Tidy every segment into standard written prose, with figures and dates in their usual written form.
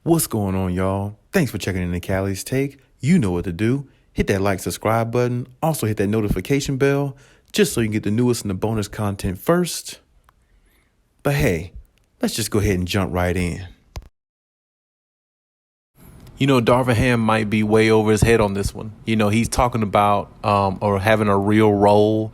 What's going on, y'all? Thanks for checking in the Khaliis Take. You know what to do. Hit that like, subscribe button. Also hit that notification bell just so you can get the newest and the bonus content first. But hey, let's just go ahead and jump right in. Darvin Ham might be way over his head on this one. He's talking about or having a real role,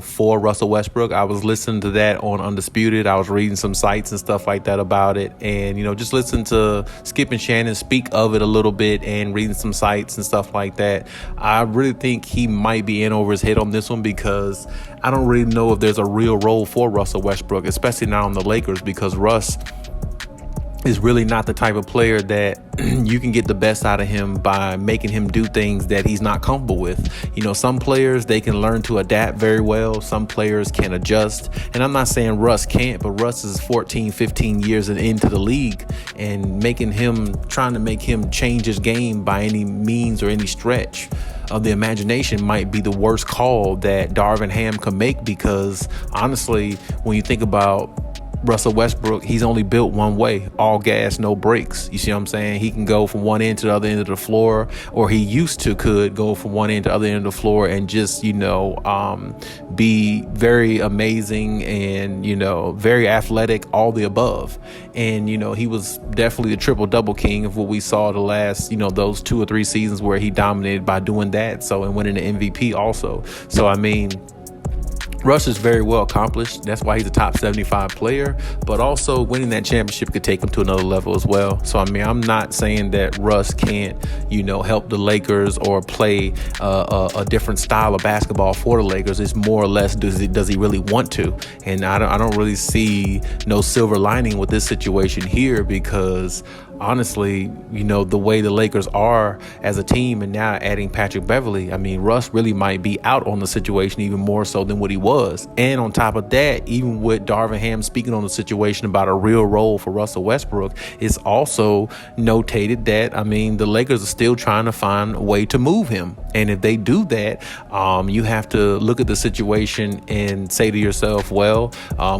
for Russell Westbrook. I was listening to that on Undisputed. I was reading some sites and stuff like that about it. And, just listen to Skip and Shannon speak of it a little bit and reading some sites and stuff like that. I really think he might be in over his head on this one because I don't really know if there's a real role for Russell Westbrook, especially not on the Lakers, because Russ is really not the type of player that you can get the best out of him by making him do things that he's not comfortable with. Some players, they can learn to adapt very well. Some players can adjust. And I'm not saying Russ can't, but Russ is 14, 15 years into the league, and trying to make him change his game by any means or any stretch of the imagination might be the worst call that Darvin Ham could make, because honestly, when you think about Russell Westbrook, he's only built one way, all gas, no brakes. You see what I'm saying? He can go from one end to the other end of the floor, or he could go from one end to the other end of the floor and just, be very amazing and, very athletic, all the above. And, he was definitely the triple-double king of what we saw the last, those 2 or 3 seasons where he dominated by doing that. So, and winning the MVP also. So, Russ is very well accomplished. That's why he's a top 75 player, but also winning that championship could take him to another level as well. So, I'm not saying that Russ can't, help the Lakers or play a different style of basketball for the Lakers. It's more or less, does he really want to? And I don't really see no silver lining with this situation here, because honestly, the way the Lakers are as a team, and now adding Patrick Beverley, Russ really might be out on the situation even more so than what he was. And on top of that, even with Darvin Ham speaking on the situation about a real role for Russell Westbrook, it's also notated that, the Lakers are still trying to find a way to move him. And if they do that, you have to look at the situation and say to yourself, well,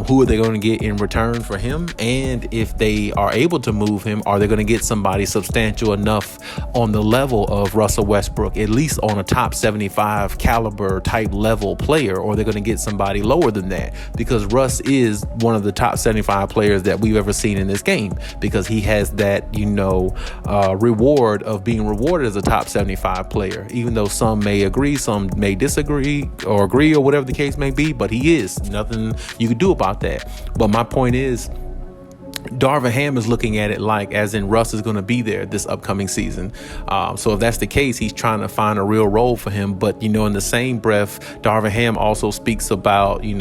who are they going to get in return for him? And if they are able to move him, are they going to get somebody substantial enough on the level of Russell Westbrook, at least on a top 75 caliber type level player, or they're going to get somebody lower than that? Because Russ is one of the top 75 players that we've ever seen in this game, because he has that, reward of being rewarded as a top 75 player, even though some may agree, some may disagree or agree, or whatever the case may be, but he is. Nothing you can do about that. But my point is, Darvin Ham is looking at it like, as in Russ is going to be there this upcoming season. So if that's the case, he's trying to find a real role for him. But, in the same breath, Darvin Ham also speaks about, reading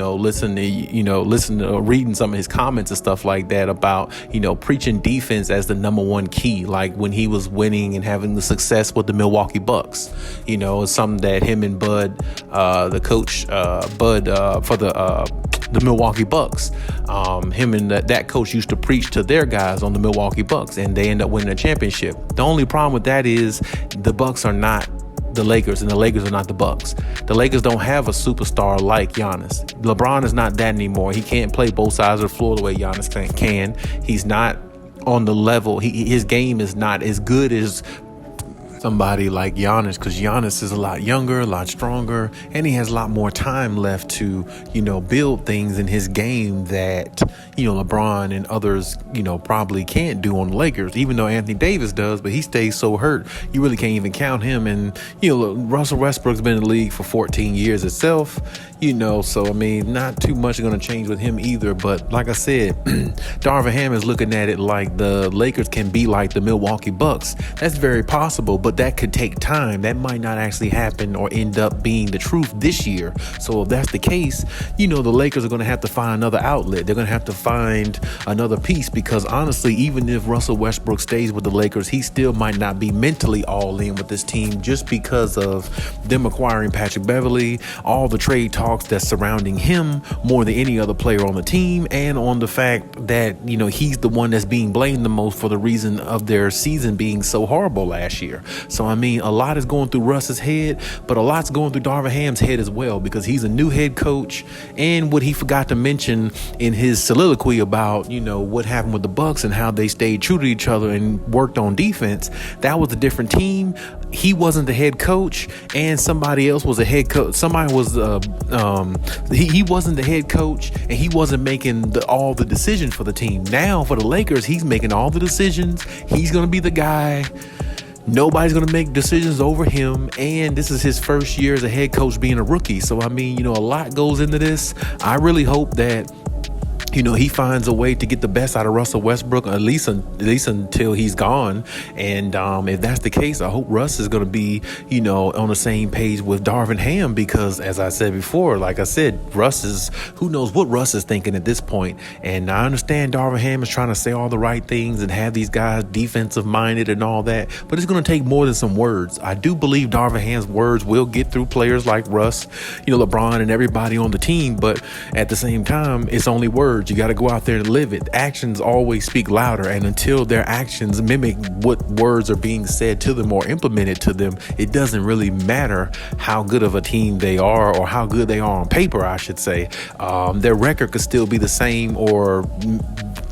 some of his comments and stuff like that about, preaching defense as the number one key, like when he was winning and having the success with the Milwaukee Bucks. It's something that him and Bud, the coach, for the Milwaukee Bucks, him and that coach used to preach to their guys on the Milwaukee Bucks, and they end up winning a championship. The only problem with that is the Bucks are not the Lakers, and the Lakers are not the Bucks. The Lakers don't have a superstar like Giannis. LeBron is not that anymore. He can't play both sides of the floor the way Giannis can. He's not on the level. His game is not as good as somebody like Giannis, because Giannis is a lot younger, a lot stronger, and he has a lot more time left to, build things in his game that, LeBron and others, probably can't do on the Lakers, even though Anthony Davis does, but he stays so hurt, you really can't even count him. And, Russell Westbrook's been in the league for 14 years itself, so, not too much is going to change with him either. But like I said, Darvin Ham is looking at it like the Lakers can be like the Milwaukee Bucks. That's very possible, but that could take time. That might not actually happen or end up being the truth this year. So if that's the case, the Lakers are going to have to find another outlet. They're going to have to find another piece, because honestly, even if Russell Westbrook stays with the Lakers, he still might not be mentally all in with this team, just because of them acquiring Patrick Beverley, all the trade talks that's surrounding him more than any other player on the team, and on the fact that, he's the one that's being blamed the most for the reason of their season being so horrible last year. So, I mean, a lot is going through Russ's head, but a lot's going through Darvin Ham's head as well, because he's a new head coach. And what he forgot to mention in his soliloquy about, what happened with the Bucks and how they stayed true to each other and worked on defense, that was a different team. He wasn't the head coach, and somebody else was a head coach. Somebody was he wasn't the head coach, and he wasn't making all the decisions for the team. Now for the Lakers, he's making all the decisions. He's gonna be the guy. Nobody's going to make decisions over him, and this is his first year as a head coach being a rookie. So, I mean, a lot goes into this. I really hope that he finds a way to get the best out of Russell Westbrook, at least until he's gone. And if that's the case, I hope Russ is going to be, on the same page with Darvin Ham, because as I said before, like I said, who knows what Russ is thinking at this point. And I understand Darvin Ham is trying to say all the right things and have these guys defensive minded and all that, but it's going to take more than some words. I do believe Darvin Ham's words will get through players like Russ, LeBron and everybody on the team. But at the same time, it's only words. You got to go out there and live it. Actions always speak louder, and until their actions mimic what words are being said to them or implemented to them, it doesn't really matter how good of a team they are, or how good they are on paper, I should say. Their record could still be the same or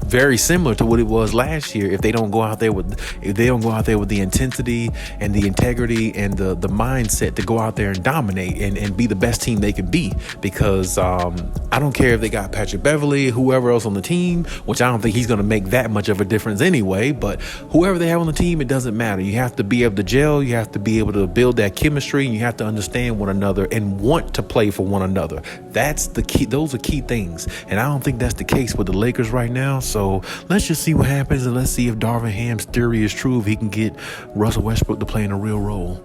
very similar to what it was last year if they don't go out there with the intensity and the integrity and the mindset to go out there and dominate and be the best team they can be. Because I don't care if they got Patrick Beverley, whoever else on the team, which I don't think he's going to make that much of a difference anyway, but whoever they have on the team, it doesn't matter. You have to be able to gel, you have to be able to build that chemistry, and you have to understand one another and want to play for one another. That's the key. Those are key things, and I don't think that's the case with the Lakers right now. So let's just see what happens, and let's see if Darvin Ham's theory is true, if he can get Russell Westbrook to play in a real role.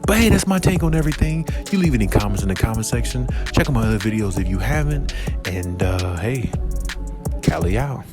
But hey, that's my take on everything. You leave any comments in the comment section. Check out my other videos if you haven't. And hey, Khaliis out.